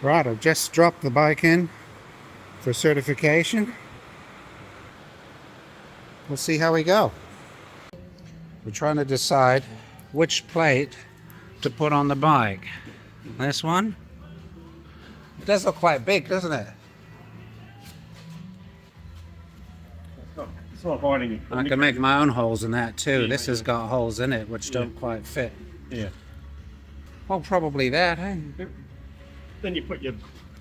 Right, I've just dropped the bike in for certification. We'll see how we go. We're trying to decide which plate to put on the bike. This one? It does look quite big, doesn't it? It's not hiding it. I can make my own holes in that too. This has got holes in it which don't quite fit. Yeah. Well, probably that, eh? Then you put your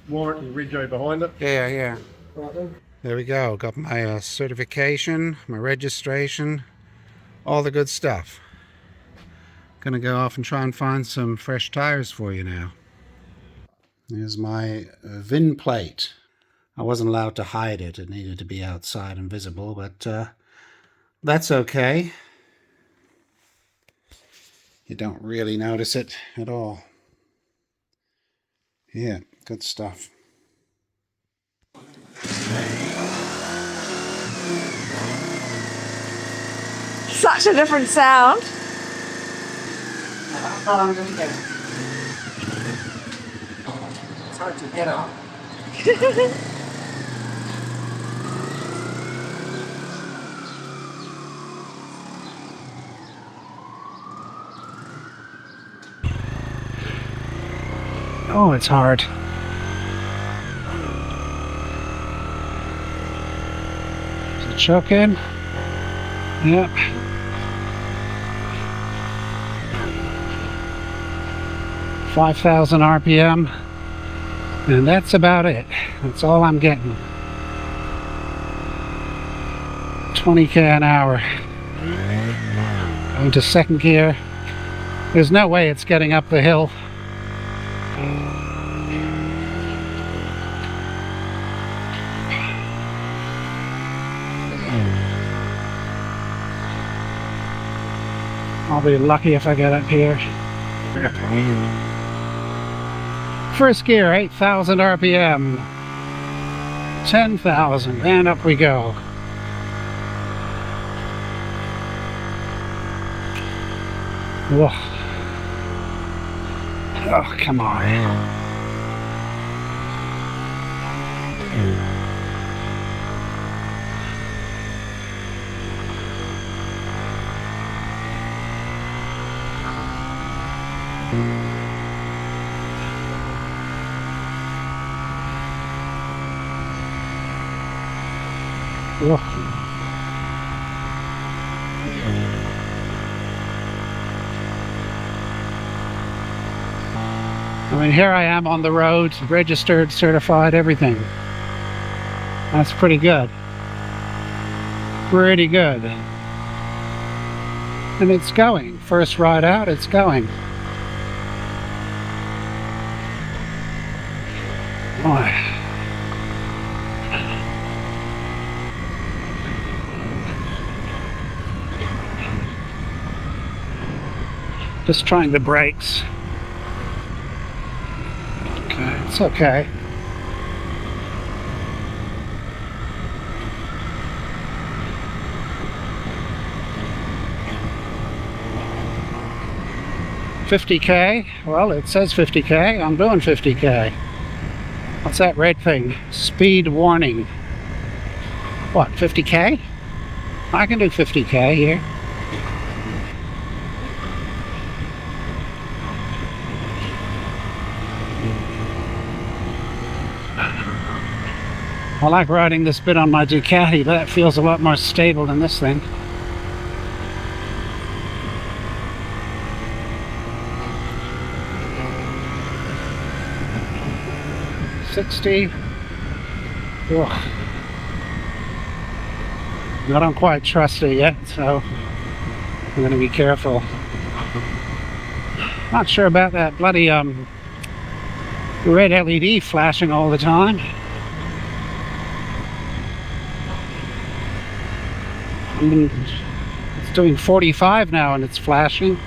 warranty Ridgeo behind it. Yeah. Right then. There we go. Got my certification, my registration, all the good stuff. Gonna go off and try and find some fresh tires for you now. Here's my VIN plate. I wasn't allowed to hide it. It needed to be outside and visible, but that's okay. You don't really notice it at all. Yeah, good stuff. Such a different sound. How long did it get? It's hard to get on. Oh, it's hard. Is it choke in? Yep. $5,000 RPM, and that's about it. That's all I'm getting. 20k an hour. Going to second gear. There's no way it's getting up the hill. I'll be lucky if I get up here. First gear, 8,000 RPM. 10,000, and up we go. Whoa. Oh, come on. Whoa. I mean, here I am on the road, registered, certified, everything. That's pretty good. Pretty good. And it's going. First ride out, it's going. Boy. Just trying the brakes. Okay, it's okay. $50K? Well, it says $50K. I'm doing $50K. What's that red thing? Speed warning. What, $50K? I can do $50K here. I like riding this bit on my Ducati, but that feels a lot more stable than this thing. $60. Ugh. I don't quite trust it yet, so I'm going to be careful. Not sure about that bloody red LED flashing all the time. I mean, it's doing 45 now and it's flashing.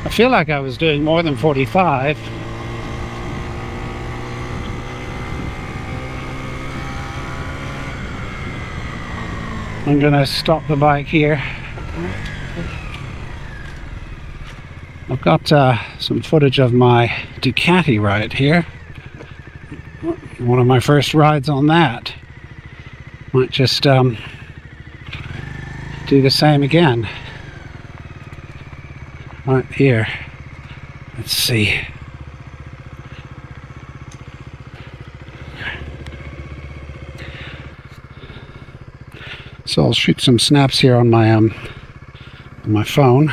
I feel like I was doing more than 45. I'm gonna stop the bike here. I've got some footage of my Ducati ride here. One of my first rides on that. Might just do the same again. Right here. Let's see. So I'll shoot some snaps here on my phone.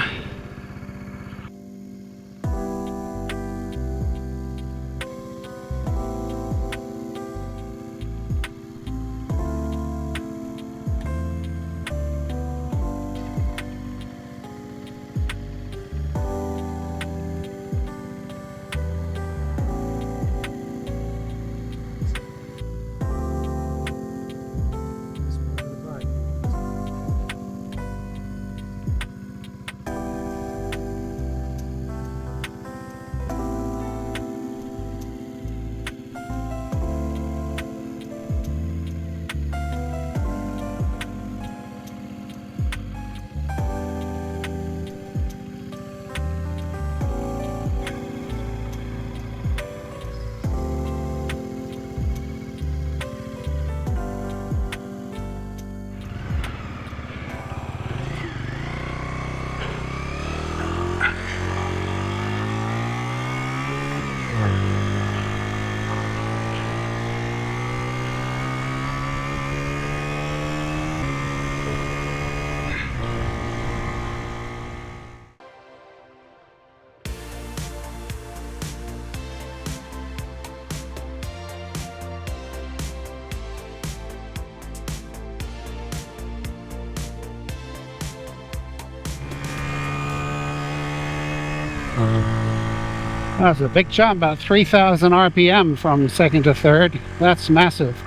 That's a big jump, about 3,000 RPM from second to third. That's massive.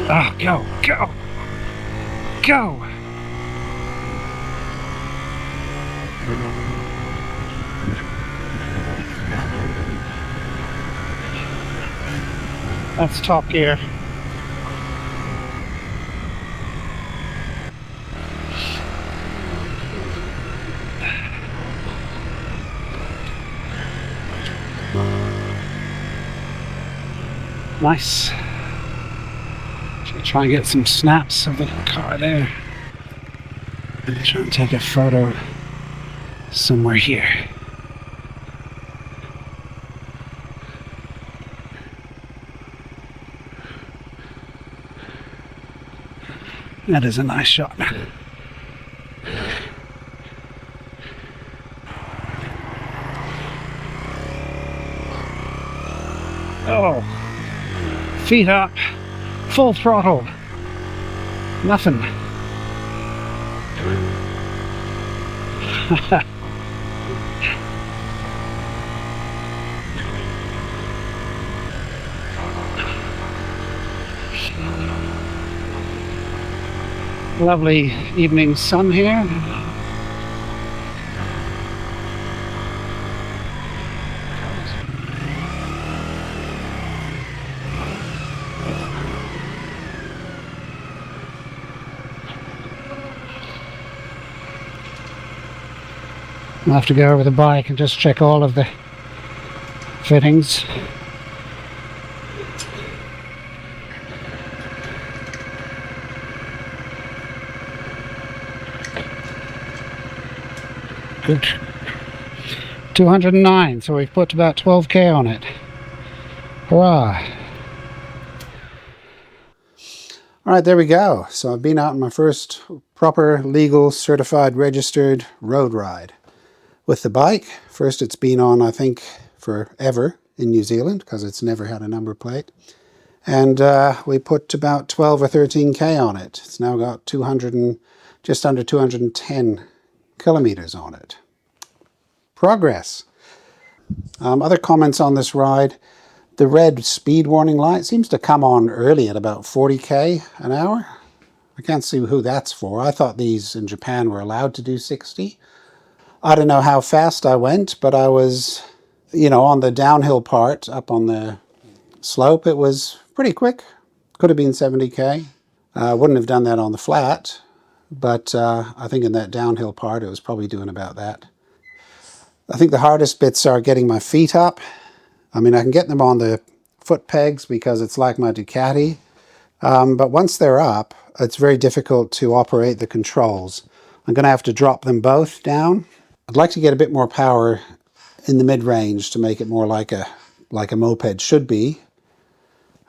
Ah, go, go, go! That's top gear. Nice. Should try and get some snaps of the car there. Try and take a photo somewhere here. That is a nice shot. Oh, feet up, full throttle, nothing. Lovely evening sun here. I'll have to go over the bike and just check all of the fittings. Good. 209, so we've put about 12k on it. Hurrah! Alright, there we go. So I've been out on my first proper, legal, certified, registered road ride with the bike. First it's been on, I think, forever in New Zealand, because it's never had a number plate. And we put about 12 or 13k on it. It's now got just under 210 kilometers on it. Progress. Other comments on this ride. The red speed warning light seems to come on early at about 40k an hour. I can't see who that's for. I thought these in Japan were allowed to do 60. I don't know how fast I went, but I was, on the downhill part, up on the slope, it was pretty quick. Could have been 70k. I wouldn't have done that on the flat, but I think in that downhill part it was probably doing about that. I think the hardest bits are getting my feet up. I mean, I can get them on the foot pegs because it's like my Ducati, but once they're up, it's very difficult to operate the controls. I'm going to have to drop them both down. I'd like to get a bit more power in the mid-range to make it more like a moped should be.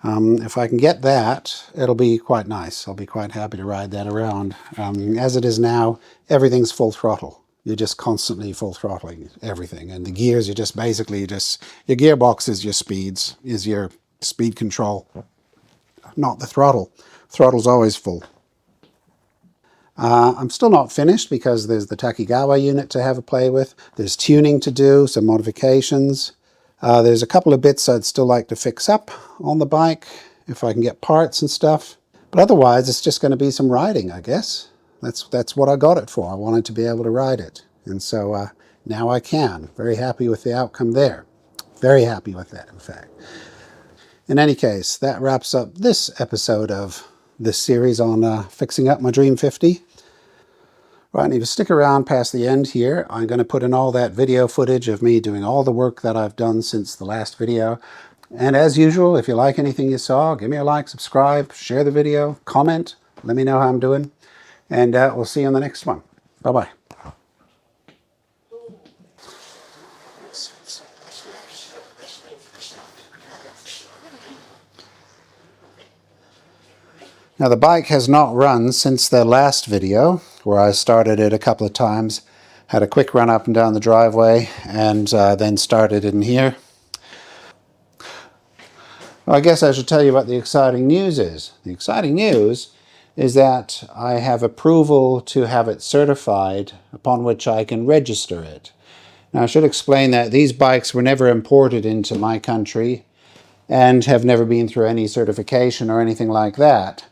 If I can get that, it'll be quite nice. I'll be quite happy to ride that around. As it is now, everything's full throttle. You're just constantly full throttling everything. And the gears, you're just basically your gearbox is your speeds, is your speed control, not the throttle. Throttle's always full. I'm still not finished because there's the Takigawa unit to have a play with. There's tuning to do, some modifications. There's a couple of bits I'd still like to fix up on the bike if I can get parts and stuff. But otherwise, it's just going to be some riding, I guess. That's what I got it for. I wanted to be able to ride it. And so now I can. Very happy with the outcome there. Very happy with that, in fact. In any case, that wraps up this episode of this series on fixing up my Dream 50. Right, and if you stick around past the end here, I'm going to put in all that video footage of me doing all the work that I've done since the last video. And as usual, if you like anything you saw, give me a like, subscribe, share the video, comment, let me know how I'm doing. And we'll see you on the next one. Bye-bye. Now the bike has not run since the last video, where I started it a couple of times, had a quick run up and down the driveway, and then started in here. Well, I guess I should tell you what the exciting news is. The exciting news is that I have approval to have it certified, upon which I can register it. Now I should explain that these bikes were never imported into my country and have never been through any certification or anything like that.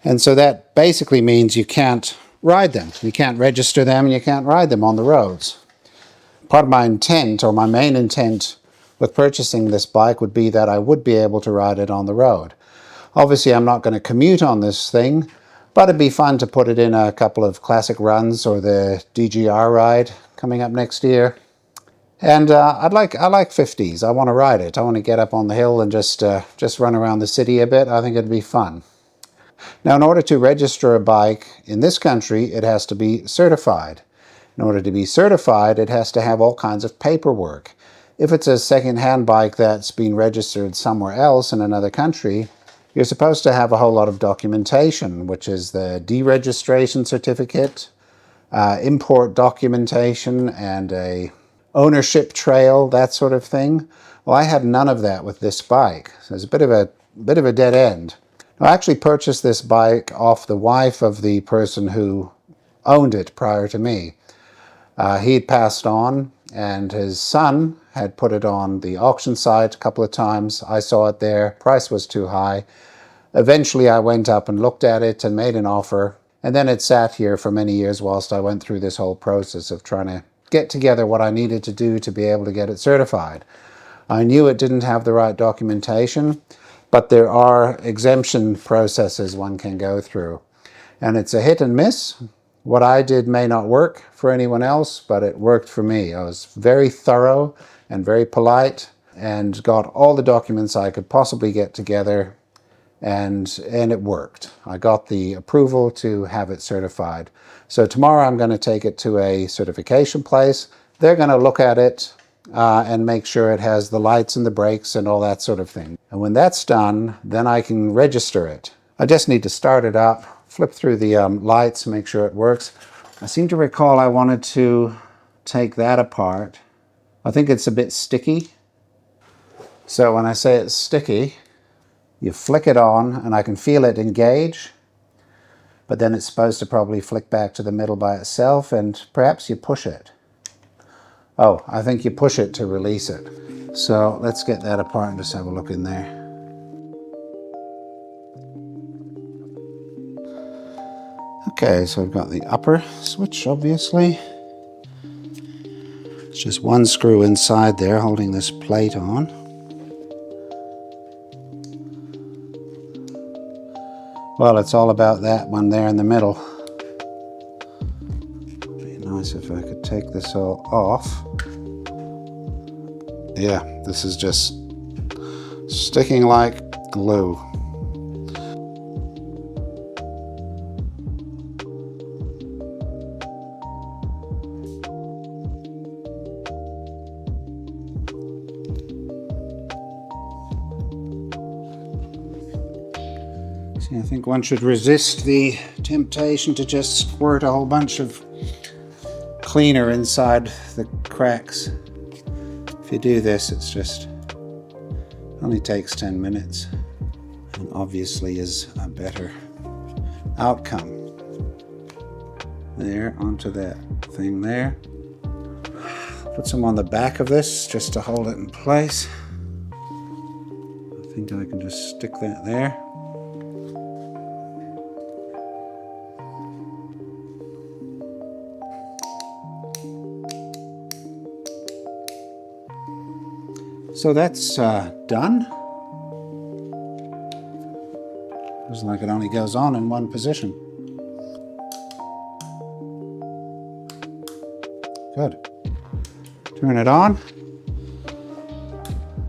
And so that basically means you can't ride them. You can't register them and you can't ride them on the roads. Part of my intent, or my main intent with purchasing this bike, would be that I would be able to ride it on the road. Obviously I'm not going to commute on this thing, but it'd be fun to put it in a couple of classic runs or the DGR ride coming up next year. And I like 50s. I want to ride it. I want to get up on the hill and just run around the city a bit. I think it'd be fun. Now, in order to register a bike in this country, it has to be certified. In order to be certified, it has to have all kinds of paperwork. If it's a second-hand bike that's been registered somewhere else in another country, you're supposed to have a whole lot of documentation, which is the deregistration certificate, import documentation, and a ownership trail, that sort of thing. Well, I had none of that with this bike. So it's a bit of a dead end. I actually purchased this bike off the wife of the person who owned it prior to me. He had passed on, and his son had put it on the auction site a couple of times. I saw it there. Price was too high. Eventually, I went up and looked at it and made an offer. And then it sat here for many years whilst I went through this whole process of trying to get together what I needed to do to be able to get it certified. I knew it didn't have the right documentation, but there are exemption processes one can go through. And it's a hit and miss. What I did may not work for anyone else, but it worked for me. I was very thorough and very polite and got all the documents I could possibly get together, and it worked. I got the approval to have it certified. So tomorrow I'm going to take it to a certification place. They're going to look at it and make sure it has the lights and the brakes and all that sort of thing. And when that's done, then I can register it. I just need to start it up, flip through the lights, make sure it works. I seem to recall I wanted to take that apart. I think it's a bit sticky. So when I say it's sticky, you flick it on and I can feel it engage, but then it's supposed to probably flick back to the middle by itself, and perhaps you push it. Oh, I think you push it to release it. So let's get that apart and just have a look in there. Okay, so we've got the upper switch, obviously. It's just one screw inside there holding this plate on. Well, it's all about that one there in the middle. could take this all off. Yeah, this is just sticking like glue. See, I think one should resist the temptation to just squirt a whole bunch of cleaner inside the cracks. If you do this, only takes 10 minutes and obviously is a better outcome. There, onto that thing there. Put some on the back of this just to hold it in place. I think I can just stick that there. So that's done. Looks like it only goes on in one position. Good. Turn it on.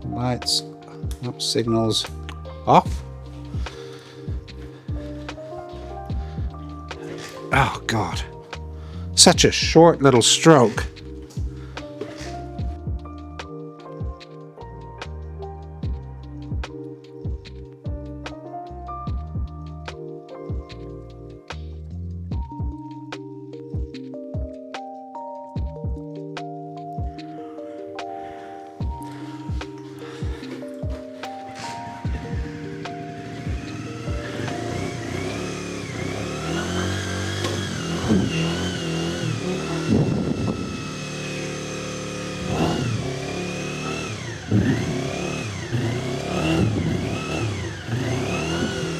Lights up, signals off. Oh God, such a short little stroke.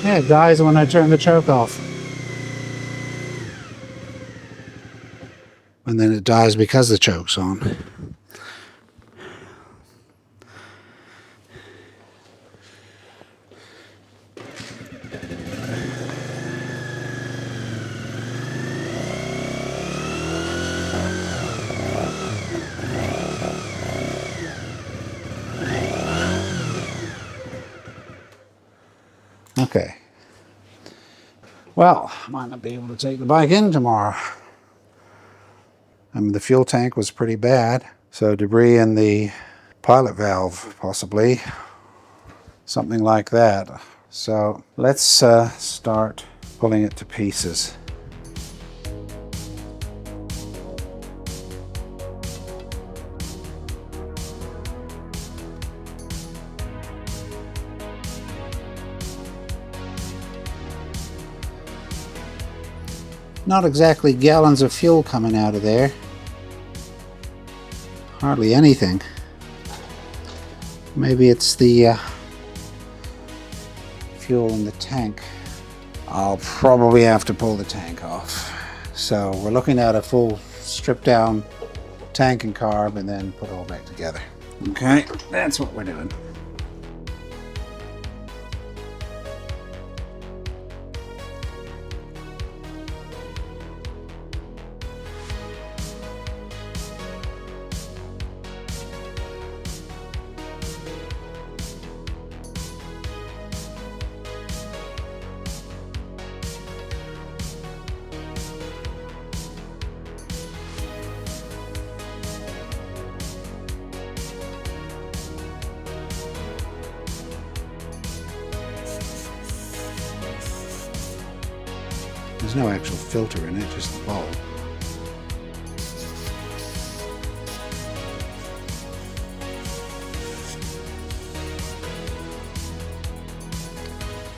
Yeah, it dies when I turn the choke off. And then it dies because the choke's on. Okay. Well, I might not be able to take the bike in tomorrow. I mean, the fuel tank was pretty bad, so debris in the pilot valve, possibly. Something like that. So let's start pulling it to pieces. Not exactly gallons of fuel coming out of there. Hardly anything. Maybe it's the fuel in the tank. I'll probably have to pull the tank off. So we're looking at a full stripped down tank and carb and then put it all back together. Okay, that's what we're doing. There's no actual filter in it, just the bulb.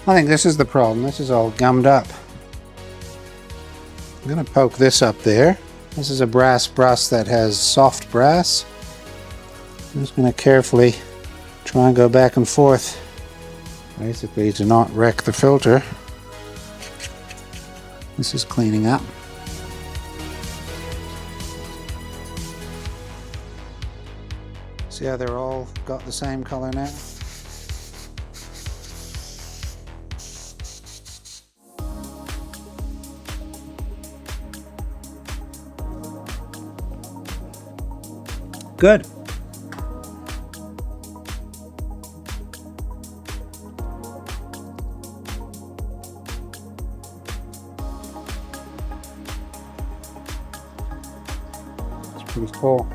I think this is the problem. This is all gummed up. I'm going to poke this up there. This is a brass brush that has soft brass. I'm just going to carefully try and go back and forth, basically to not wreck the filter. This is cleaning up. See how they're all got the same color now? Good. It's pretty cool.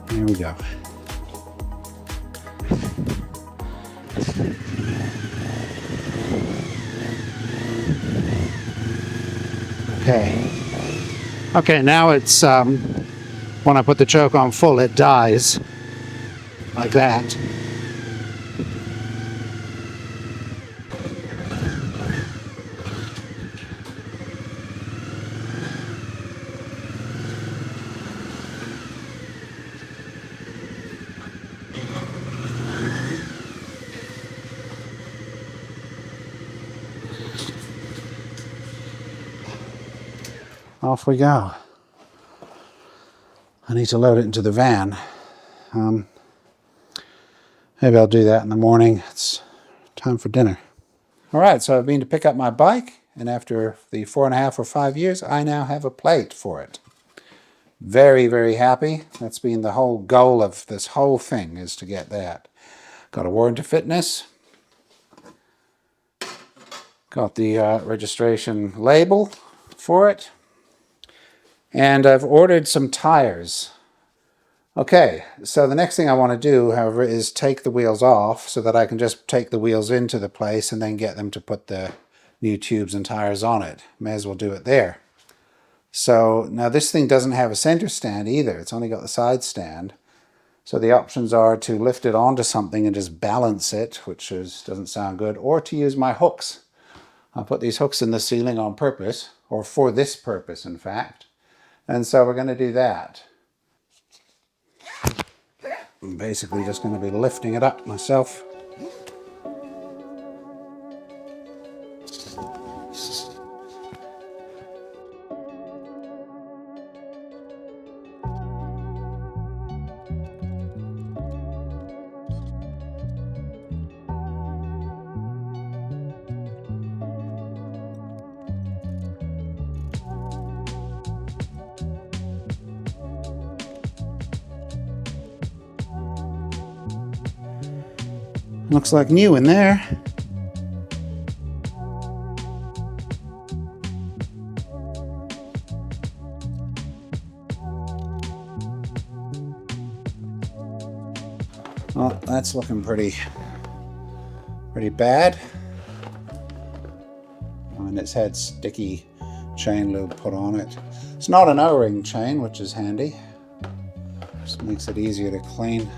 Here we go. Okay. Okay, now it's when I put the choke on full, it dies like that. Off we go. I need to load it into the van. Maybe I'll do that in the morning. It's time for dinner. All right, so I've been to pick up my bike, and after the 4.5 or 5 years, I now have a plate for it. Very, very happy. That's been the whole goal of this whole thing, is to get that. Got a warranty fitness. Got the registration label for it. And I've ordered some tires. Okay, so the next thing I want to do, however, is take the wheels off so that I can just take the wheels into the place and then get them to put the new tubes and tires on it. May as well do it there. So now this thing doesn't have a center stand either. It's only got the side stand. So the options are to lift it onto something and just balance it, which doesn't sound good, or to use my hooks. I put these hooks in the ceiling on purpose, or for this purpose, in fact. And so we're going to do that. I'm basically just going to be lifting it up myself. Looks like new in there. Well, that's looking pretty bad. I mean, it's had sticky chain lube put on it. It's not an O-ring chain, which is handy. Just makes it easier to clean.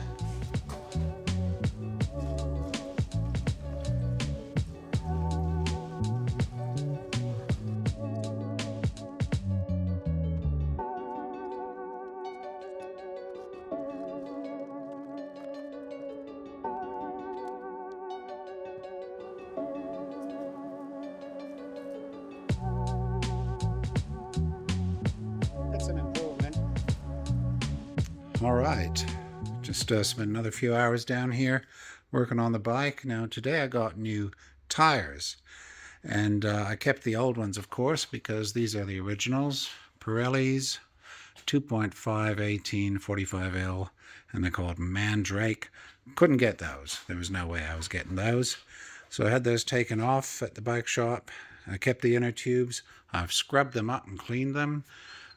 All right, just spent another few hours down here working on the bike. Now today I got new tires, and I kept the old ones, of course, because these are the originals. Pirelli's 2.5 18 45L, and they're called Mandrake. Couldn't get those. There was no way I was getting those. So I had those taken off at the bike shop. I kept the inner tubes. I've scrubbed them up and cleaned them.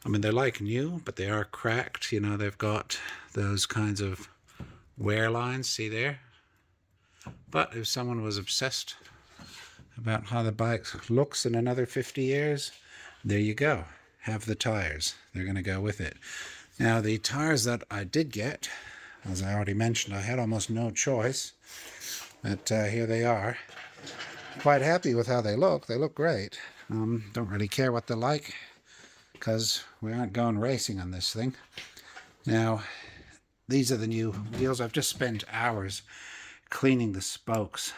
I mean, they're like new, but they are cracked. You know, they've got those kinds of wear lines, see there? But if someone was obsessed about how the bike looks in another 50 years, there you go. Have the tires. They're going to go with it. Now, the tires that I did get, as I already mentioned, I had almost no choice. But here they are. Quite happy with how they look. They look great. Don't really care what they're like, because we aren't going racing on this thing. Now, these are the new wheels. I've just spent hours cleaning the spokes,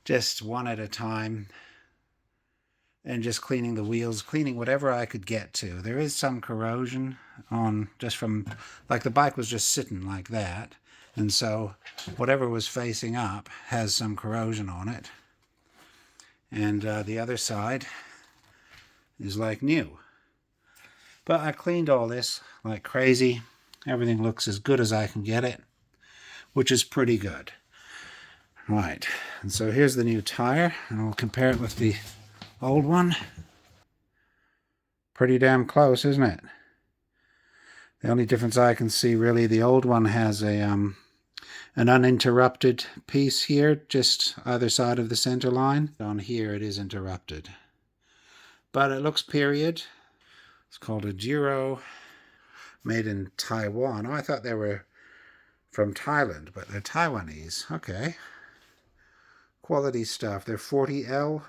just one at a time, and just cleaning the wheels, cleaning whatever I could get to. There is some corrosion on, just from, like the bike was just sitting like that, and so whatever was facing up has some corrosion on it. And the other side is like new. But I cleaned all this like crazy. Everything looks as good as I can get it, which is pretty good. Right, and so here's the new tire, and I'll compare it with the old one. Pretty damn close, isn't it? The only difference I can see, really, the old one has a an uninterrupted piece here, just either side of the center line. On here it is interrupted. But it looks period. It's called a Giro, made in Taiwan. Oh, I thought they were from Thailand, but they're Taiwanese. Okay. Quality stuff. They're 40L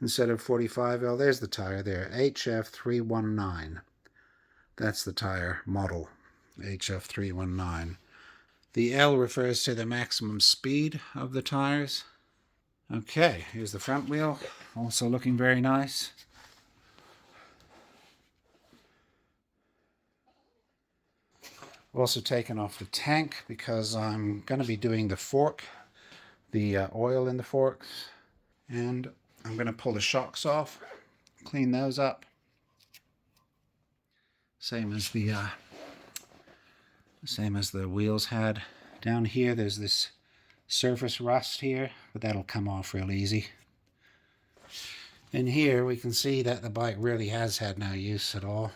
instead of 45L. There's the tire there, HF319. That's the tire model, HF319. The L refers to the maximum speed of the tires. Okay, here's the front wheel, also looking very nice. I've also taken off the tank because I'm going to be doing the fork, the oil in the forks, and I'm going to pull the shocks off, clean those up. Same as the wheels had. Down here there's this surface rust here, but that'll come off real easy. And here we can see that the bike really has had no use at all.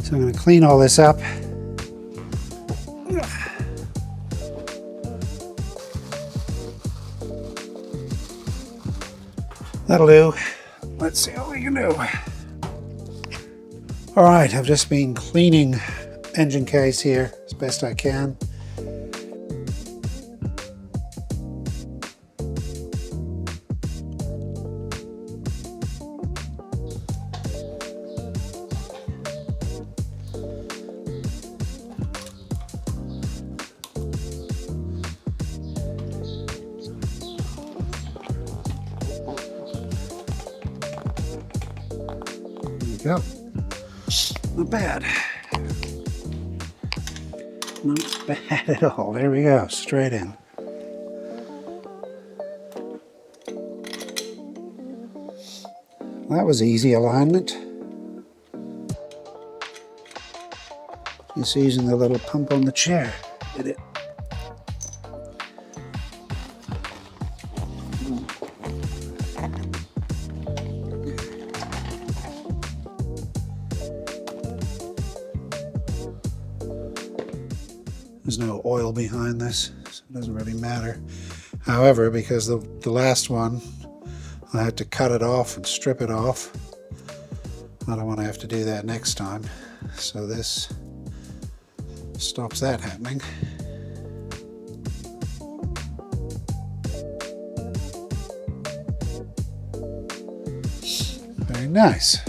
So I'm going to clean all this up. That'll do. Let's see what we can do. Alright, I've just been cleaning engine case here as best I can. Go. Not bad. Not bad at all. There we go. Straight in. That was easy alignment. Just using the little pump on the chair. Did it. There's no oil behind this, so it doesn't really matter. However, because the last one, I had to cut it off and strip it off. I don't want to have to do that next time. So this stops that happening. Very nice.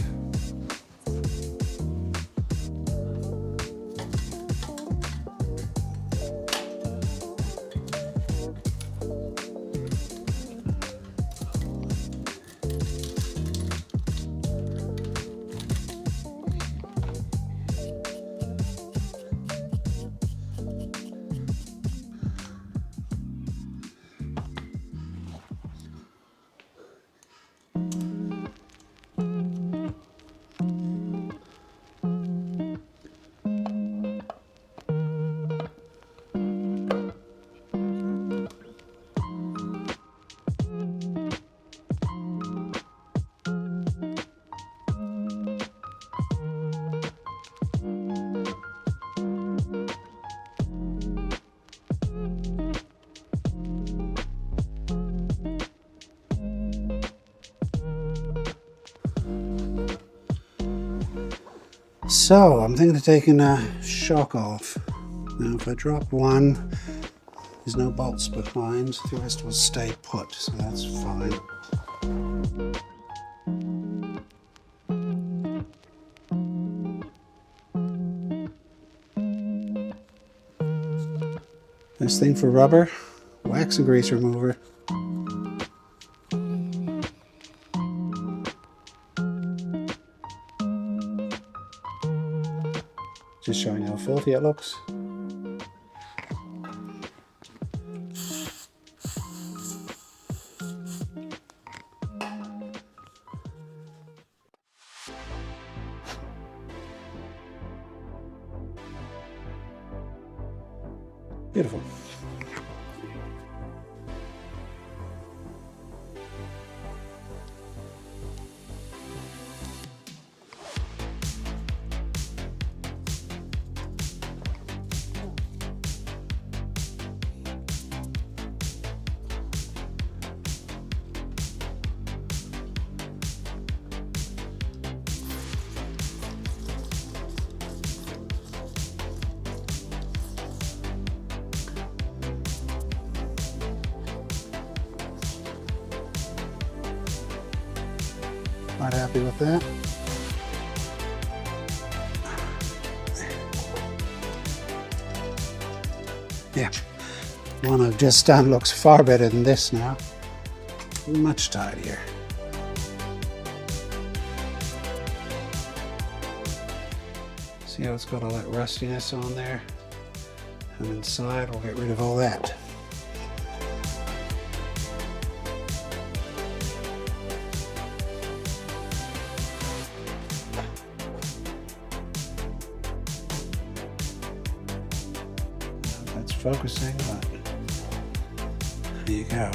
So I'm thinking of taking a shock off. Now if I drop one, there's no bolts behind, the rest will stay put, so that's fine. This thing for rubber, wax and grease remover. Just showing how filthy it looks. Beautiful. Quite happy with that. Yeah, the one I've just done looks far better than this now. Much tidier. See how it's got all that rustiness on there? And inside we'll get rid of all that. Focusing, but there you go.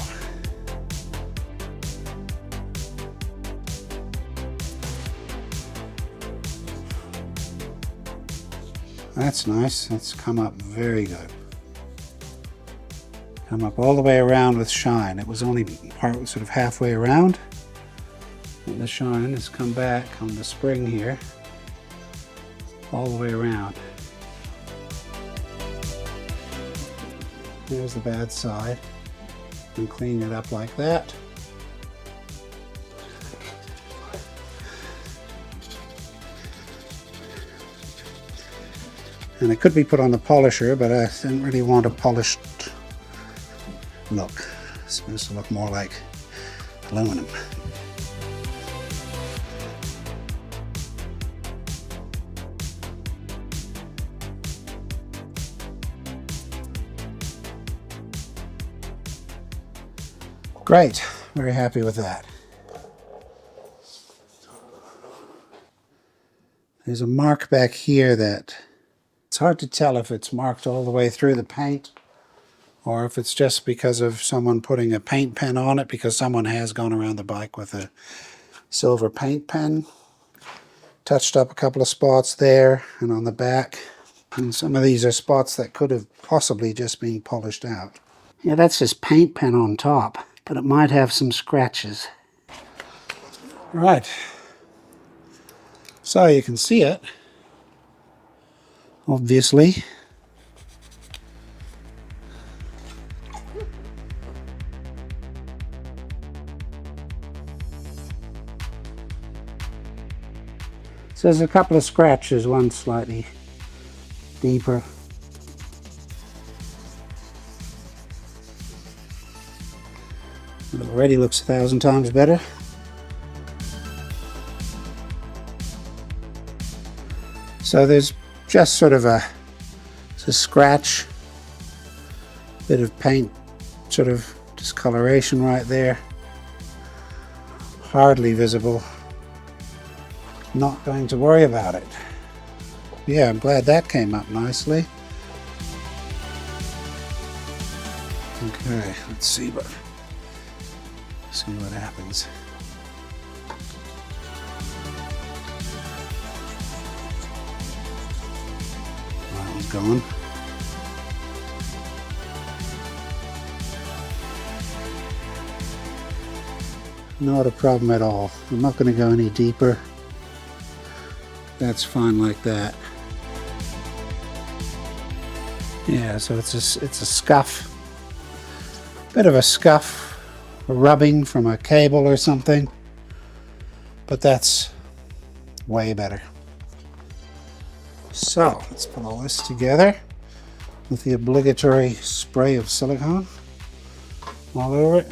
That's nice. That's come up very good. Come up all the way around with shine. It was only sort of halfway around. And the shine has come back on the spring here, all the way around. There's the bad side, and clean it up like that. And it could be put on the polisher, but I didn't really want a polished look. It's supposed to look more like aluminum. Great, very happy with that. There's a mark back here that it's hard to tell if it's marked all the way through the paint or if it's just because of someone putting a paint pen on it, because someone has gone around the bike with a silver paint pen. Touched up a couple of spots there and on the back. And some of these are spots that could have possibly just been polished out. Yeah, that's just paint pen on top, but it might have some scratches. Right. So you can see it, obviously. So there's a couple of scratches, one slightly deeper. It already looks 1,000 times better. So there's just sort of a scratch, bit of paint, sort of discoloration right there. Hardly visible. Not going to worry about it. Yeah, I'm glad that came up nicely. Okay, let's see what happens. That one's gone. Not a problem at all. I'm not going to go any deeper. That's fine like that. Yeah, so it's a scuff. Bit of a scuff rubbing from a cable or something, but that's way better. So let's put all this together with the obligatory spray of silicone all over it.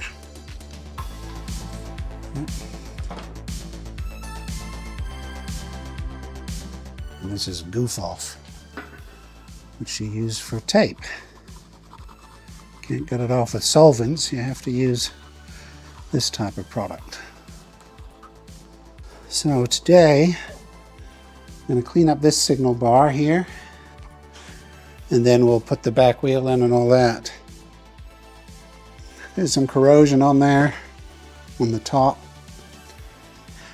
And this is Goof Off, which you use for tape. Can't get it off with solvents, you have to use this type of product. So today I'm going to clean up this signal bar here, and then we'll put the back wheel in and all that. There's some corrosion on there on the top.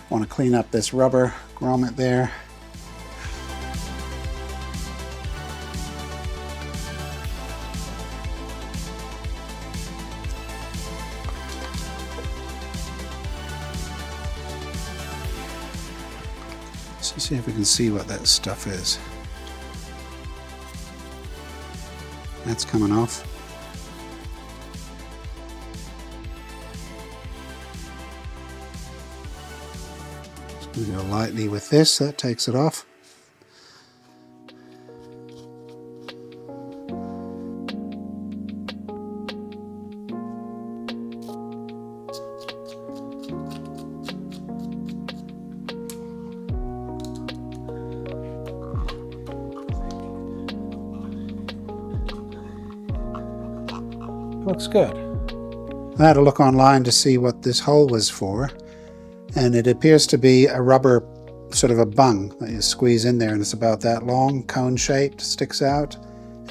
I want to clean up this rubber grommet there. Let's see if we can see what that stuff is. That's coming off. Just going to go lightly with this, that takes it off. Looks good. I had to look online to see what this hole was for, and it appears to be a rubber, sort of a bung that you squeeze in there, and it's about that long, cone shaped, sticks out,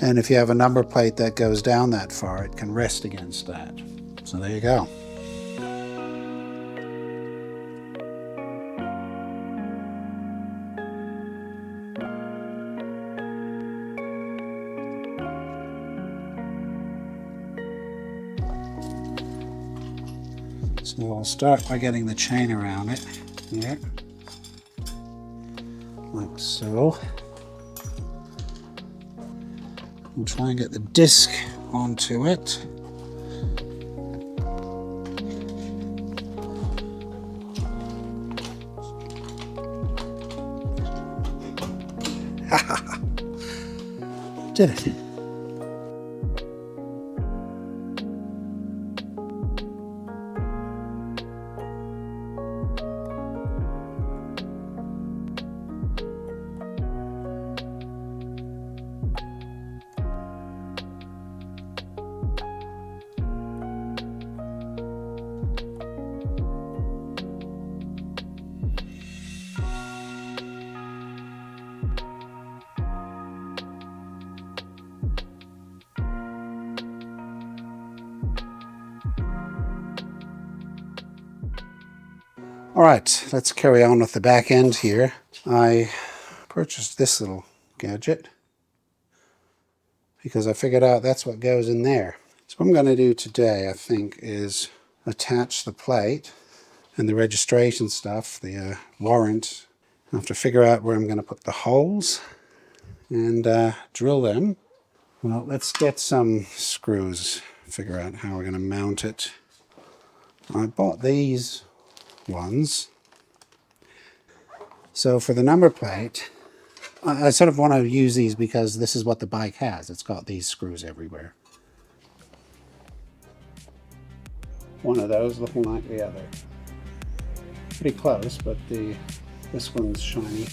and if you have a number plate that goes down that far, it can rest against that. So there you go. So we'll start by getting the chain around it here, like so. We'll try and get the disc onto it. Did it. All right, let's carry on with the back end here. I purchased this little gadget because I figured out that's what goes in there. So what I'm going to do today, I think, is attach the plate and the registration stuff, the warrant. I have to figure out where I'm going to put the holes and drill them. Well, let's get some screws, figure out how we're going to mount it. I bought these ones. So for the number plate, I sort of want to use these because this is what the bike has. It's got these screws everywhere. One of those looking like the other. Pretty close, but this one's shiny.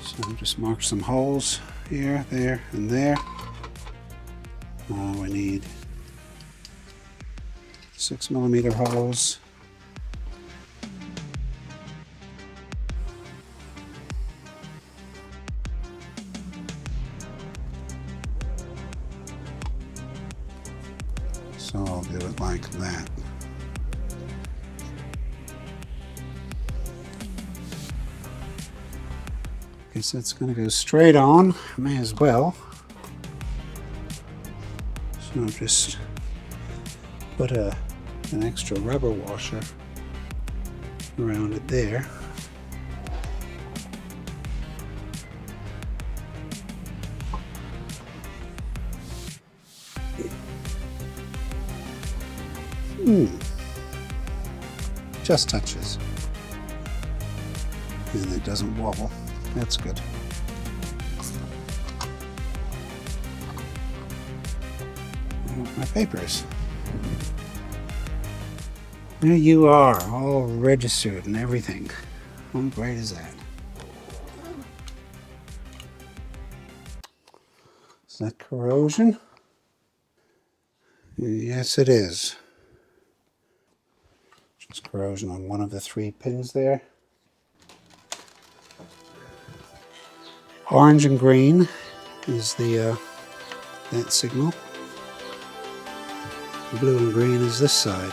So just mark some holes here, there, and there. We need 6mm holes. So I'll do it like that. Guess that's going to go straight on. May as well. So I'll just put an extra rubber washer around it there. Just touches. And it doesn't wobble. That's good. My papers. There you are, all registered and everything. How great is that? Is that corrosion? Yes, it is. Just corrosion on one of the 3 pins there. Orange and green is the that signal. Blue and green is this side.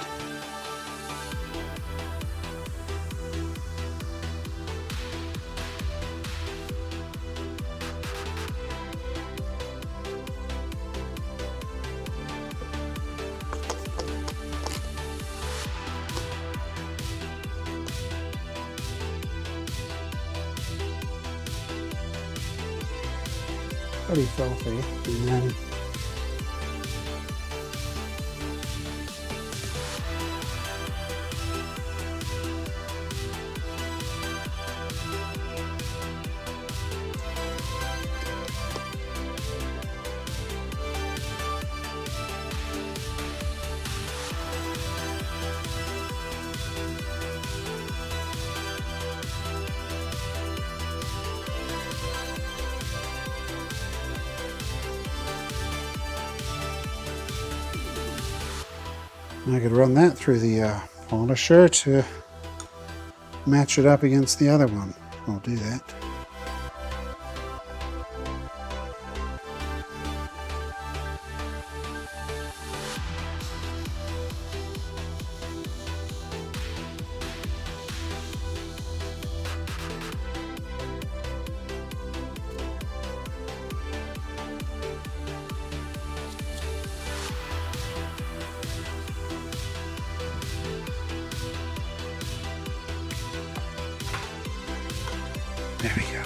Pretty filthy. And then I could run that through the polisher to match it up against the other one. I'll do that. There we go.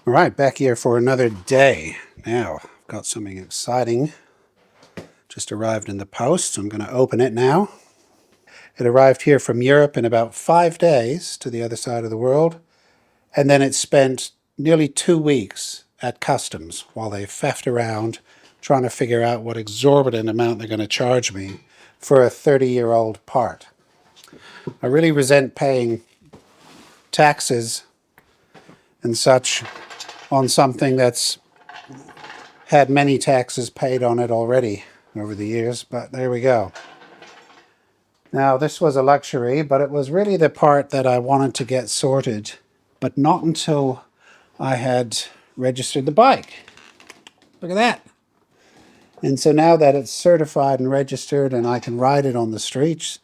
All right, back here for another day. Now, I've got something exciting. Just arrived in the post. I'm going to open it now. It arrived here from Europe in about 5 days to the other side of the world. And then it spent nearly 2 weeks at customs while they feffed around trying to figure out what exorbitant amount they're going to charge me for a 30-year-old part. I really resent paying taxes and such on something that's had many taxes paid on it already over the years, but there we go. Now, this was a luxury, but it was really the part that I wanted to get sorted, but not until I had registered the bike. Look at that. And so now that it's certified and registered and I can ride it on the streets,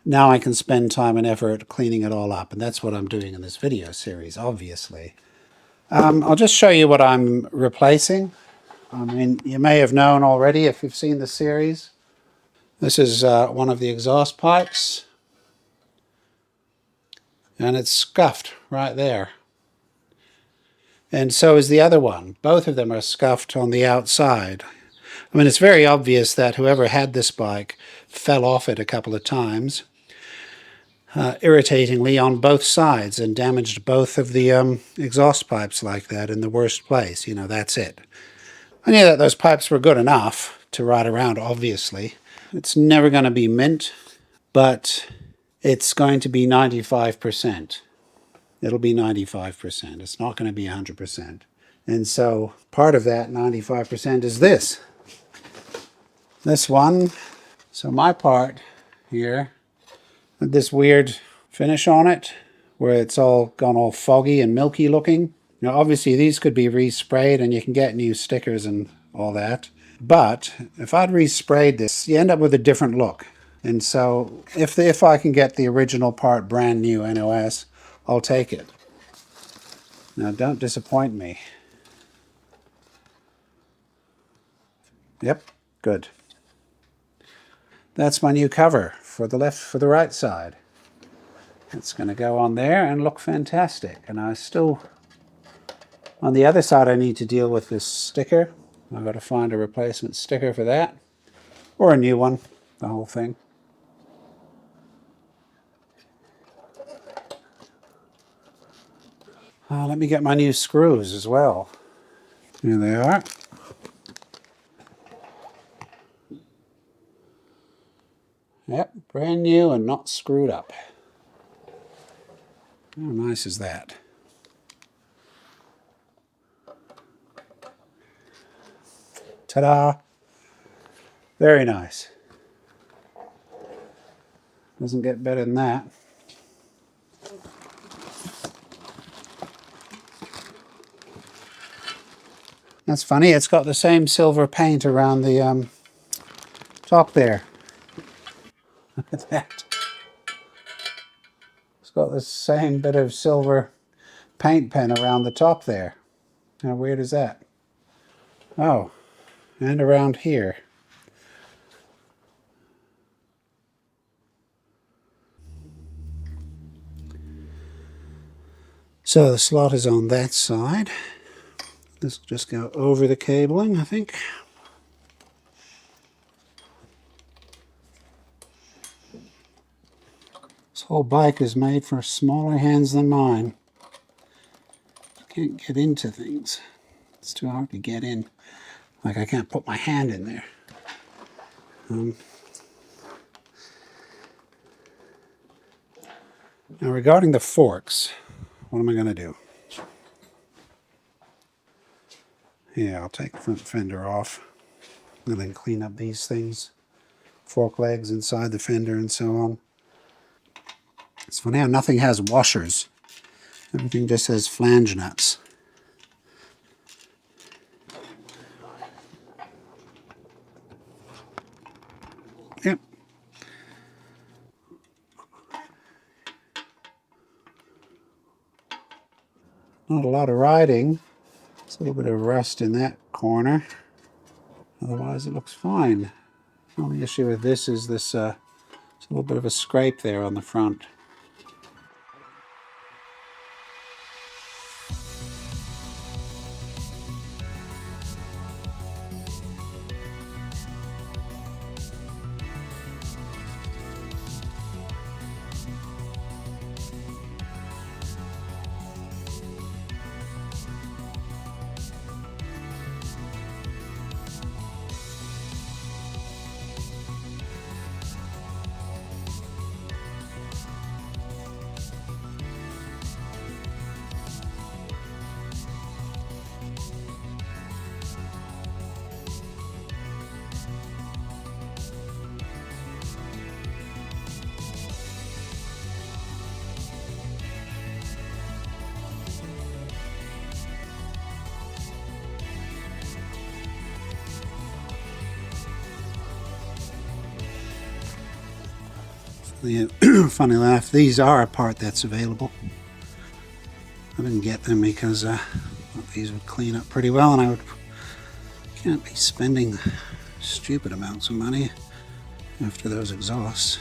now I can spend time and effort cleaning it all up. And that's what I'm doing in this video series, obviously. I'll just show you what I'm replacing. I mean, you may have known already if you've seen the series. This is one of the exhaust pipes. And it's scuffed right there. And so is the other one. Both of them are scuffed on the outside. I mean, it's very obvious that whoever had this bike fell off it a couple of times, irritatingly on both sides, and damaged both of the exhaust pipes like that in the worst place. You know, that's it. I knew that those pipes were good enough to ride around, obviously. It's never going to be mint, but it's going to be 95%. It'll be 95%. It's not going to be 100%. And so part of that 95% is this. This one. So my part here, with this weird finish on it, where it's all gone all foggy and milky looking. Now, obviously, these could be resprayed and you can get new stickers and all that. But if I'd resprayed this, you end up with a different look. And so if I can get the original part brand new NOS, I'll take it. Now don't disappoint me. Yep, good. That's my new cover for the right side. It's going to go on there and look fantastic. And I still, on the other side, I need to deal with this sticker. I've got to find a replacement sticker for that, or a new one, the whole thing. Let me get my new screws as well. Here they are. Yep, brand new and not screwed up. How nice is that? Ta-da! Very nice. Doesn't get better than that. That's funny, it's got the same silver paint around the top there. Look at that. It's got the same bit of silver paint pen around the top there. How weird is that? Oh, and around here. So the slot is on that side. This will just go over the cabling, I think. This whole bike is made for smaller hands than mine. Can't get into things. It's too hard to get in. Like I can't put my hand in there. Now regarding the forks, what am I going to do? Yeah, I'll take the front fender off and then clean up these things. Fork legs inside the fender and so on. It's funny how nothing has washers. Everything just has flange nuts. Yep. Not a lot of riding. There's a little bit of rust in that corner. Otherwise it looks fine. The only issue with this is this, there's a little bit of a scrape there on the front. Funny enough, these are a part that's available. I didn't get them because I thought these would clean up pretty well, and can't be spending stupid amounts of money after those exhausts.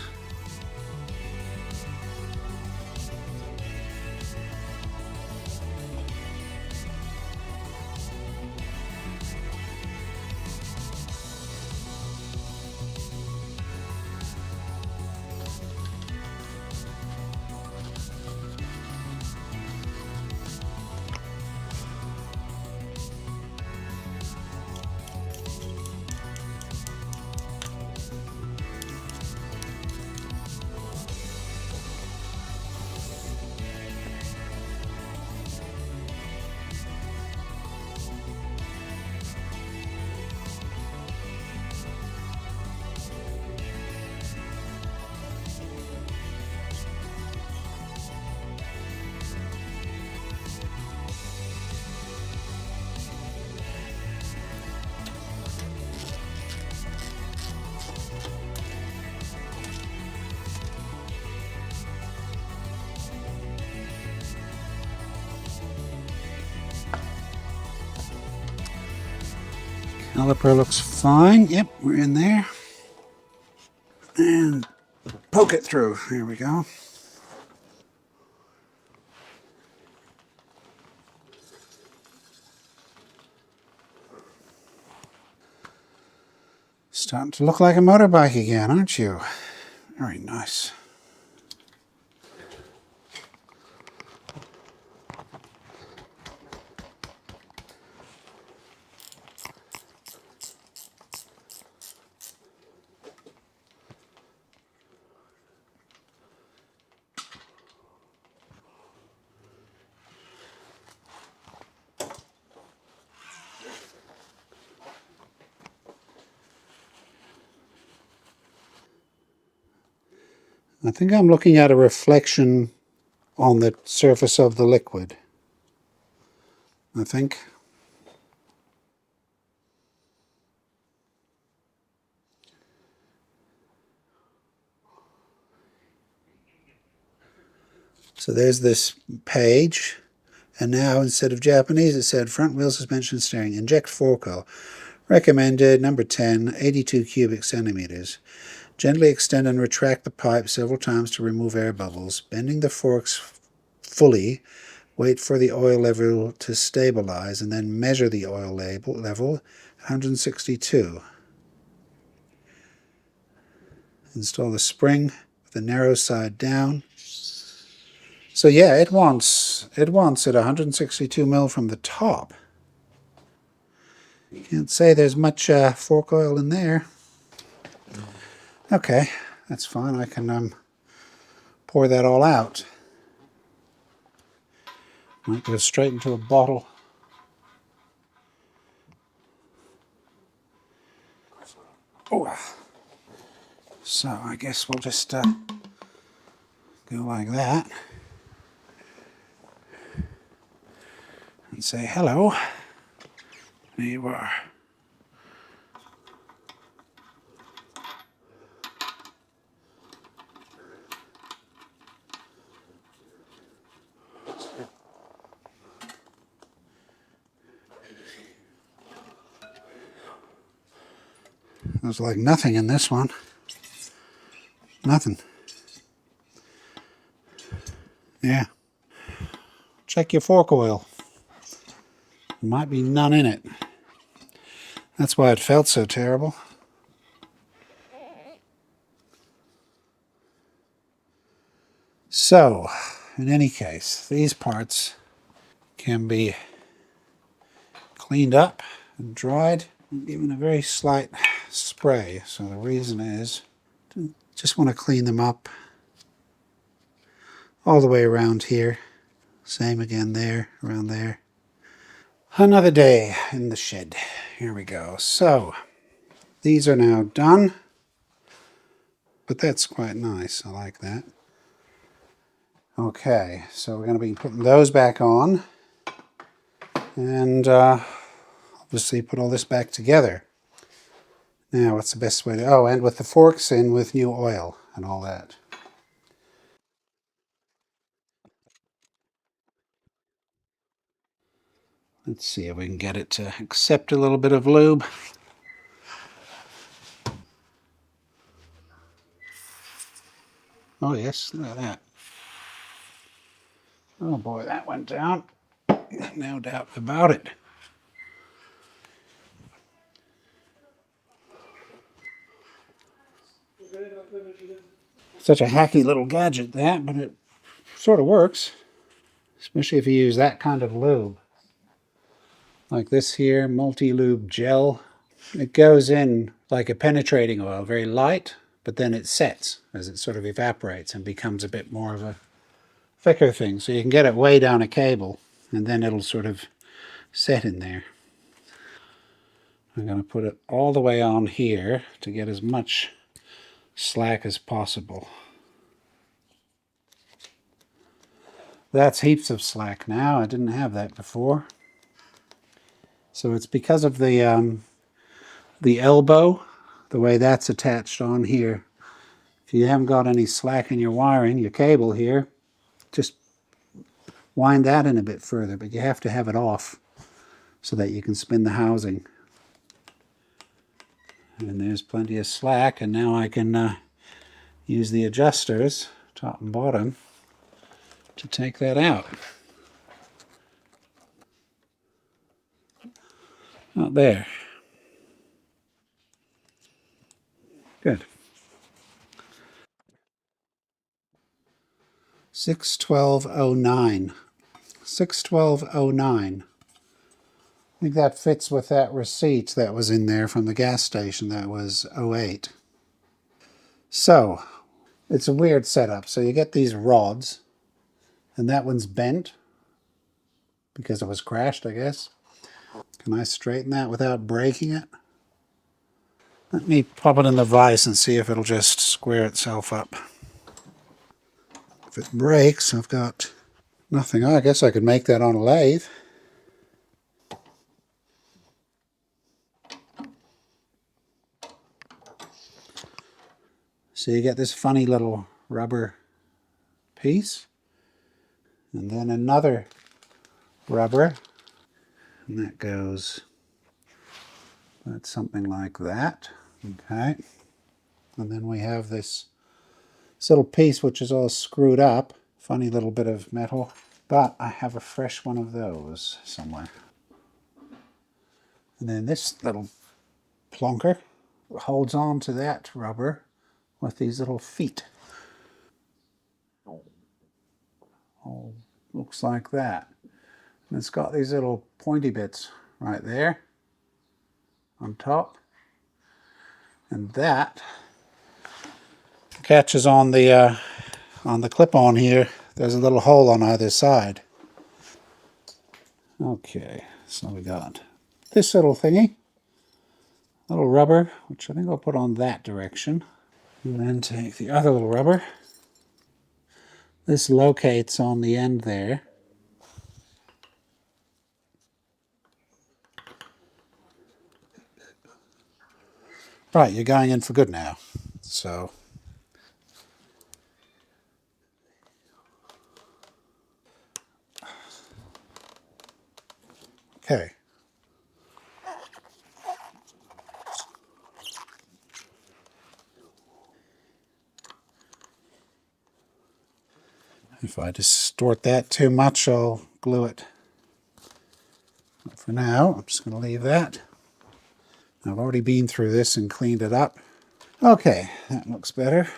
Caliper looks fine. Yep, we're in there. And poke it through. Here we go. Starting to look like a motorbike again, aren't you? Very nice. I think I'm looking at a reflection on the surface of the liquid. I think. So there's this page, and now instead of Japanese it said front wheel suspension steering, inject fork oil. Recommended number 10, 82 cubic centimeters. Gently extend and retract the pipe several times to remove air bubbles. Bending the forks fully, wait for the oil level to stabilize, and then measure the oil level, 162. Install the spring with the narrow side down. So yeah, it wants at 162 mil from the top. Can't say there's much fork oil in there. Okay, that's fine. I can pour that all out. Might go straight into a bottle. Oh, so I guess we'll just go like that and say hello. There you are. There's like nothing in this one. Nothing. Yeah. Check your fork oil. There might be none in it. That's why it felt so terrible. So, in any case, these parts can be cleaned up and dried and given a very slight spray. So the reason is just want to clean them up all the way around here. Same again there, around there. Another day in the shed. Here we go. So these are now done, but that's quite nice. I like that. Okay, so we're going to be putting those back on and obviously put all this back together. Now, what's the best way to... Oh, and with the forks in with new oil and all that. Let's see if we can get it to accept a little bit of lube. Oh, yes, look at that. Oh, boy, that went down. No doubt about it. Such a hacky little gadget, that, but it sort of works. Especially if you use that kind of lube. Like this here, multi-lube gel. It goes in like a penetrating oil, very light, but then it sets as it sort of evaporates and becomes a bit more of a thicker thing. So you can get it way down a cable, and then it'll sort of set in there. I'm going to put it all the way on here to get as much slack as possible. That's heaps of slack now. I didn't have that before. So it's because of the elbow, the way that's attached on here. If you haven't got any slack in your wiring, your cable here, just wind that in a bit further, but you have to have it off so that you can spin the housing. And there's plenty of slack, and now I can use the adjusters, top and bottom, to take that out. Out there. Good. 61209. 61209. I think that fits with that receipt that was in there from the gas station. That was 08. So, it's a weird setup. So you get these rods, and that one's bent because it was crashed, I guess. Can I straighten that without breaking it? Let me pop it in the vise and see if it'll just square itself up. If it breaks, I've got nothing. Oh, I guess I could make that on a lathe. So you get this funny little rubber piece, and then another rubber, and that goes, that's something like that. Okay. And then we have this little piece which is all screwed up. Funny little bit of metal. But I have a fresh one of those somewhere. And then this little plonker holds on to that rubber with these little feet. Oh, looks like that. And it's got these little pointy bits right there on top. And that catches on the clip-on here. There's a little hole on either side. Okay, so we got this little thingy, little rubber, which I think I'll put on that direction. And then take the other little rubber. This locates on the end there. Right, you're going in for good now. So, okay. If I distort that too much, I'll glue it. But for now, I'm just going to leave that. I've already been through this and cleaned it up. Okay, that looks better.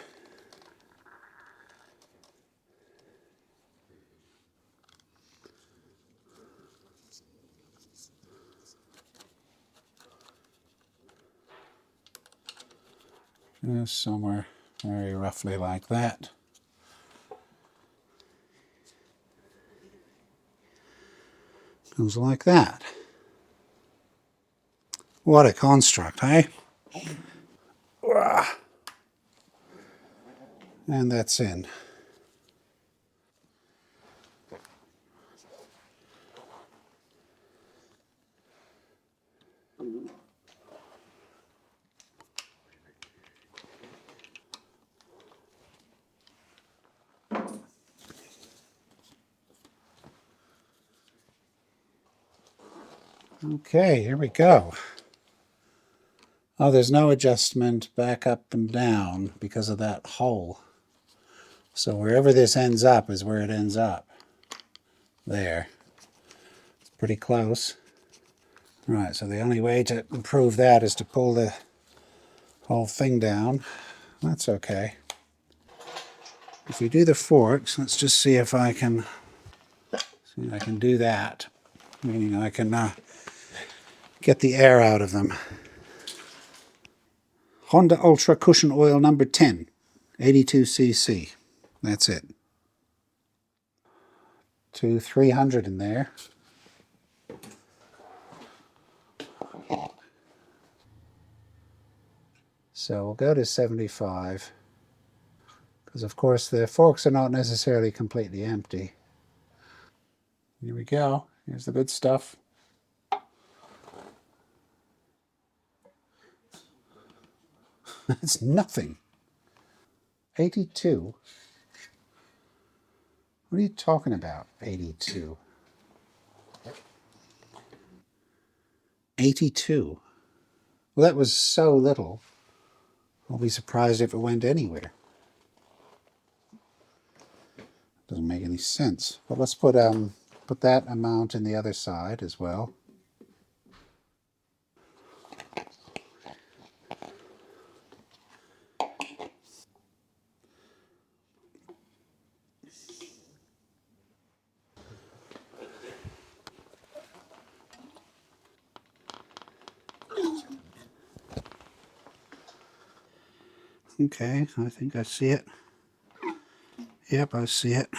Just somewhere very roughly like that. Goes like that. What a construct, eh? And that's in. Okay, here we go. Oh, there's no adjustment back up and down because of that hole. So wherever this ends up is where it ends up. There. It's pretty close. Right, so the only way to improve that is to pull the whole thing down. That's okay. If we do the forks, let's just see if I can do that. Meaning I can get the air out of them. Honda Ultra Cushion Oil number 10, 82cc. That's it. To 300 in there. So we'll go to 75. Because of course the forks are not necessarily completely empty. Here we go. Here's the good stuff. That's nothing. 82? What are you talking about, 82? 82. Well, that was so little. I'll be surprised if it went anywhere. Doesn't make any sense. But let's put that amount in the other side as well. Okay, I think I see it. Yep, I see it.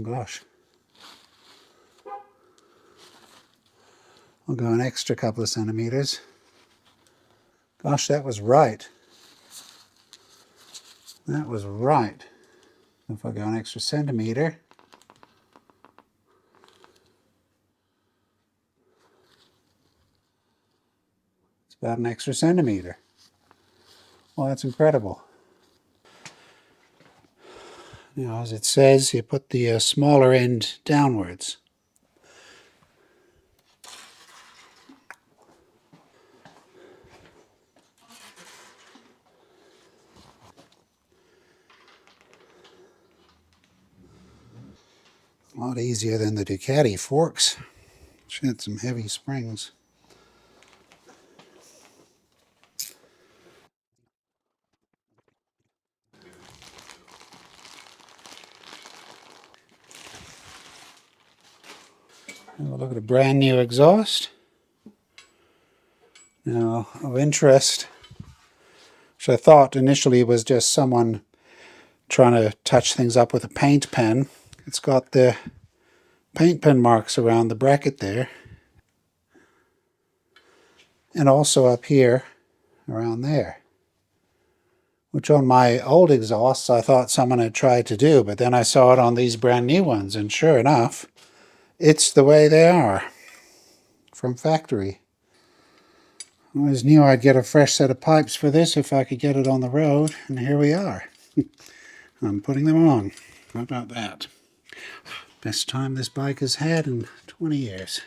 Gosh. I'll go an extra couple of centimeters. Gosh, that was right. That was right. If I go an extra centimeter, it's about an extra centimeter. Well, that's incredible. Now, as it says, you put the smaller end downwards. A lot easier than the Ducati forks, which had some heavy springs. Have a look at a brand new exhaust. Now, of interest, which I thought initially was just someone trying to touch things up with a paint pen. It's got the paint pen marks around the bracket there. And also up here, around there. Which on my old exhausts I thought someone had tried to do, but then I saw it on these brand new ones, and sure enough, it's the way they are. From factory. I always knew I'd get a fresh set of pipes for this if I could get it on the road, and here we are. I'm putting them on. How about that? Best time this bike has had in 20 years.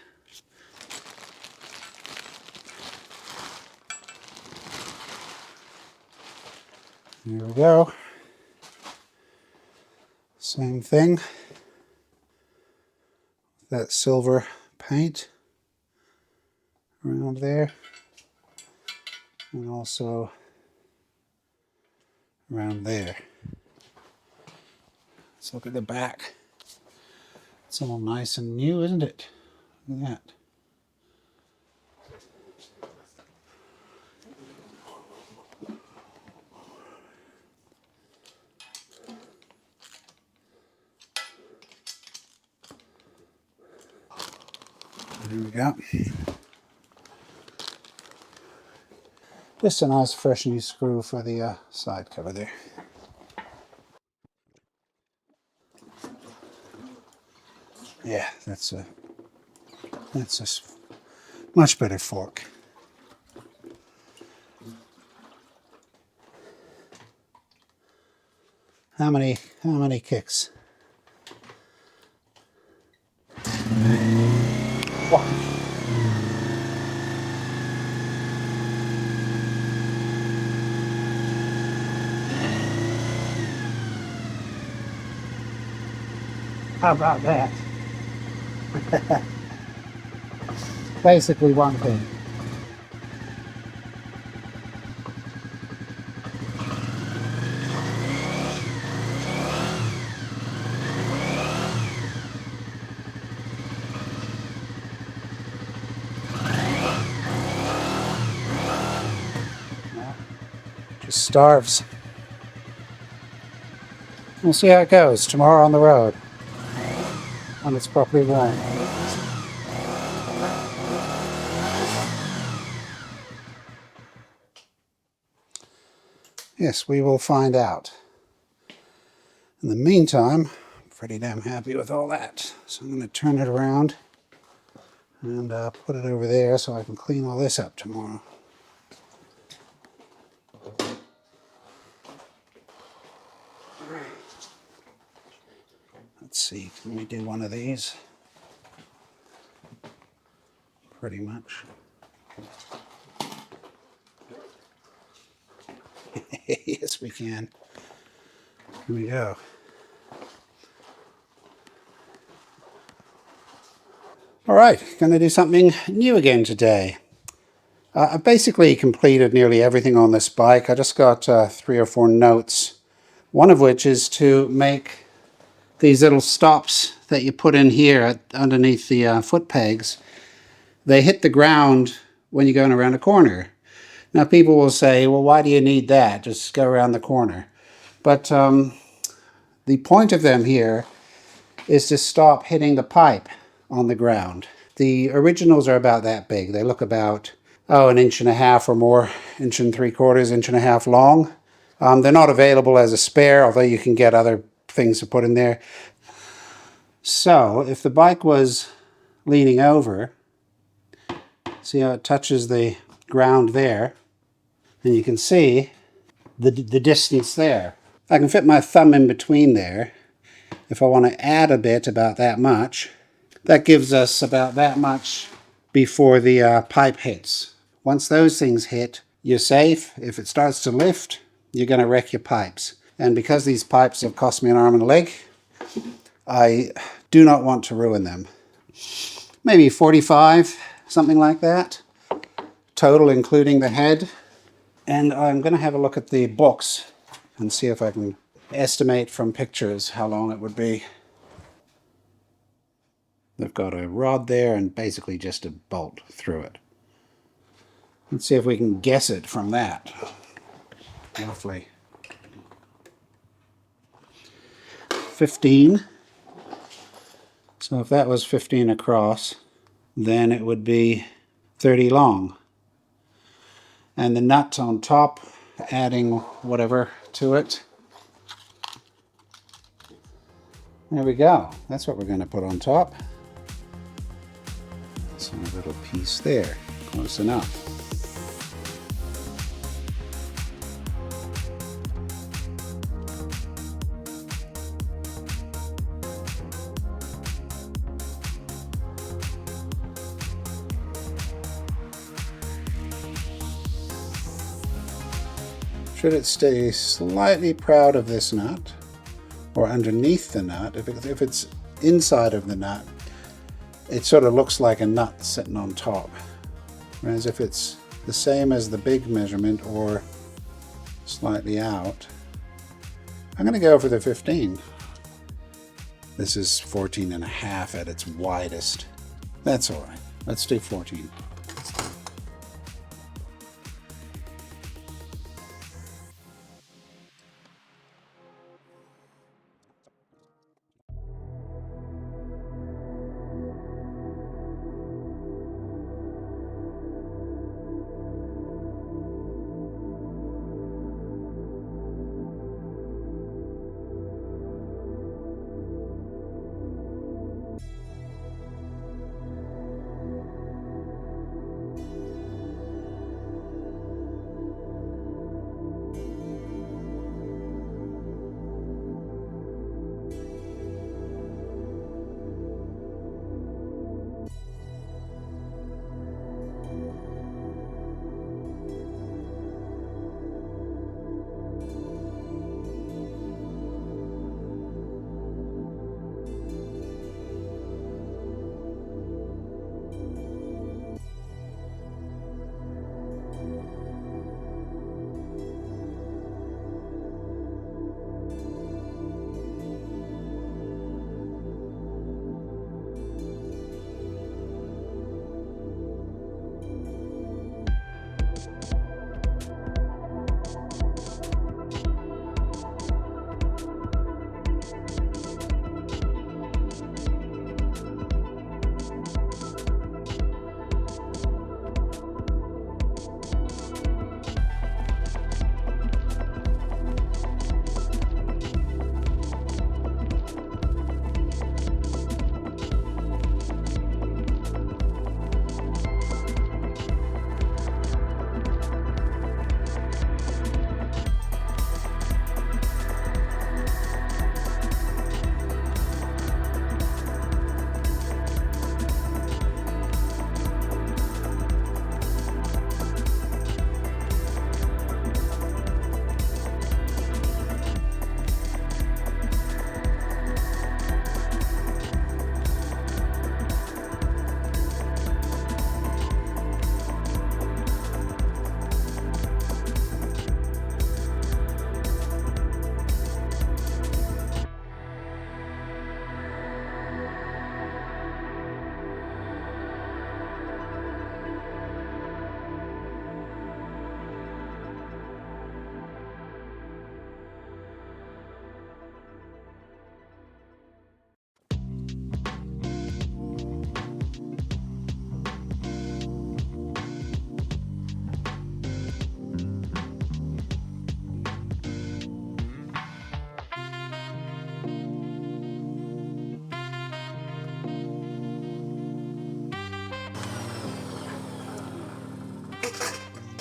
Here we go. Same thing. That silver paint around there. And also around there. Let's look at the back. It's all nice and new, isn't it? Look at that. There we go. Just a nice fresh new screw for the side cover there. Yeah, that's a much better fork. How many kicks? One. How about that? Basically one thing. Just starves. We'll see how it goes tomorrow on the road when it's properly warm. Yes, we will find out. In the meantime, I'm pretty damn happy with all that. So I'm going to turn it around and put it over there so I can clean all this up tomorrow. Let's see, can we do one of these? Pretty much. Yes, we can. Here we go. All right, going to do something new again today. I've basically completed nearly everything on this bike. I just got 3 or 4 notes. One of which is to make these little stops that you put in here underneath the foot pegs. They hit the ground when you're going around a corner. Now people will say, well, why do you need that? Just go around the corner. But the point of them here is to stop hitting the pipe on the ground. The originals are about that big. They look about, an inch and a half or more, inch and 3/4, inch and a half long. They're not available as a spare, although you can get other things to put in there. So if the bike was leaning over, see how it touches the ground there, and you can see the distance there. I can fit my thumb in between there. If I want to add a bit, about that much, that gives us about that much before the pipe hits. Once those things hit, you're safe. If it starts to lift, you're going to wreck your pipes. And because these pipes have cost me an arm and a leg, I do not want to ruin them. Maybe 45, something like that, total including the head. And I'm going to have a look at the books and see if I can estimate from pictures how long it would be. They've got a rod there and basically just a bolt through it. Let's see if we can guess it from that. Roughly 15. So if that was 15 across, then it would be 30 long. And the nut on top, adding whatever to it. There we go. That's what we're going to put on top. So a little piece there. Close enough. Should it stay slightly proud of this nut, or underneath the nut, if it's inside of the nut, it sort of looks like a nut sitting on top. Whereas if it's the same as the big measurement or slightly out, I'm going to go for the 15. This is 14 and a half at its widest. That's all right. Let's do 14.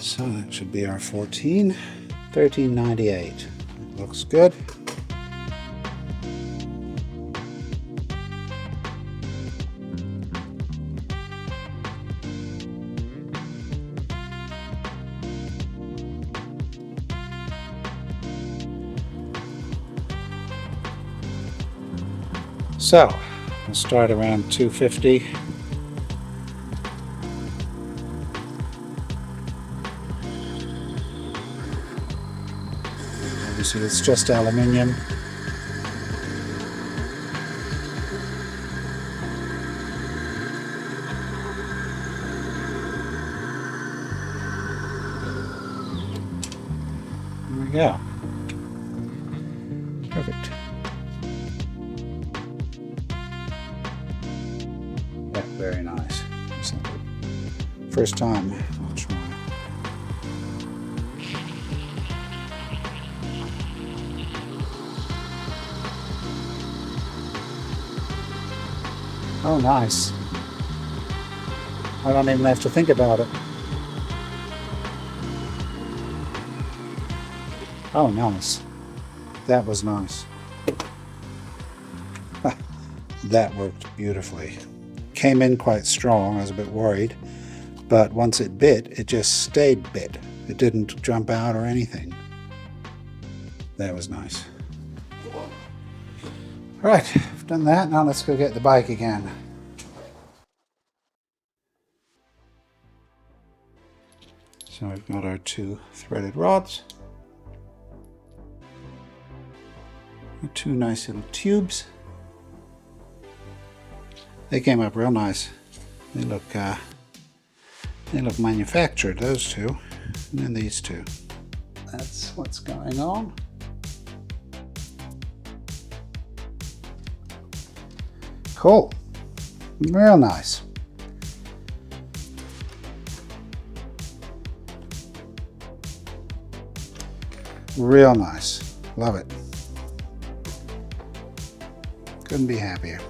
So that should be our 14. $13.98. Looks good. So, we'll start around 250. Obviously it's just aluminium. There we go. Perfect. Yeah, very nice. First time I'll try. Oh, nice. I don't even have to think about it. Oh, nice. That was nice. That worked beautifully. Came in quite strong. I was a bit worried. But once it bit, it just stayed bit. It didn't jump out or anything. That was nice. Right, I've done that. Now let's go get the bike again. So we've got our 2 threaded rods. 2 nice little tubes. They came up real nice. They look manufactured, those 2. And then these 2. That's what's going on. Cool. Real nice. Real nice. Love it. Couldn't be happier.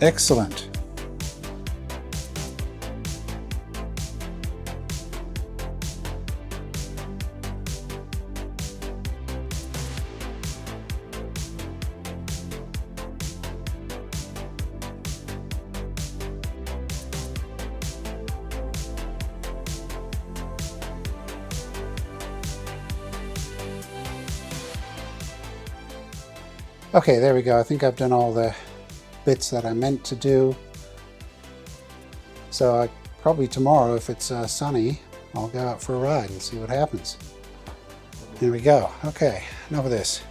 Excellent. Okay, there we go. I think I've done all the bits that I meant to do. So probably tomorrow, if it's sunny, I'll go out for a ride and see what happens. Here we go. Okay, enough of this.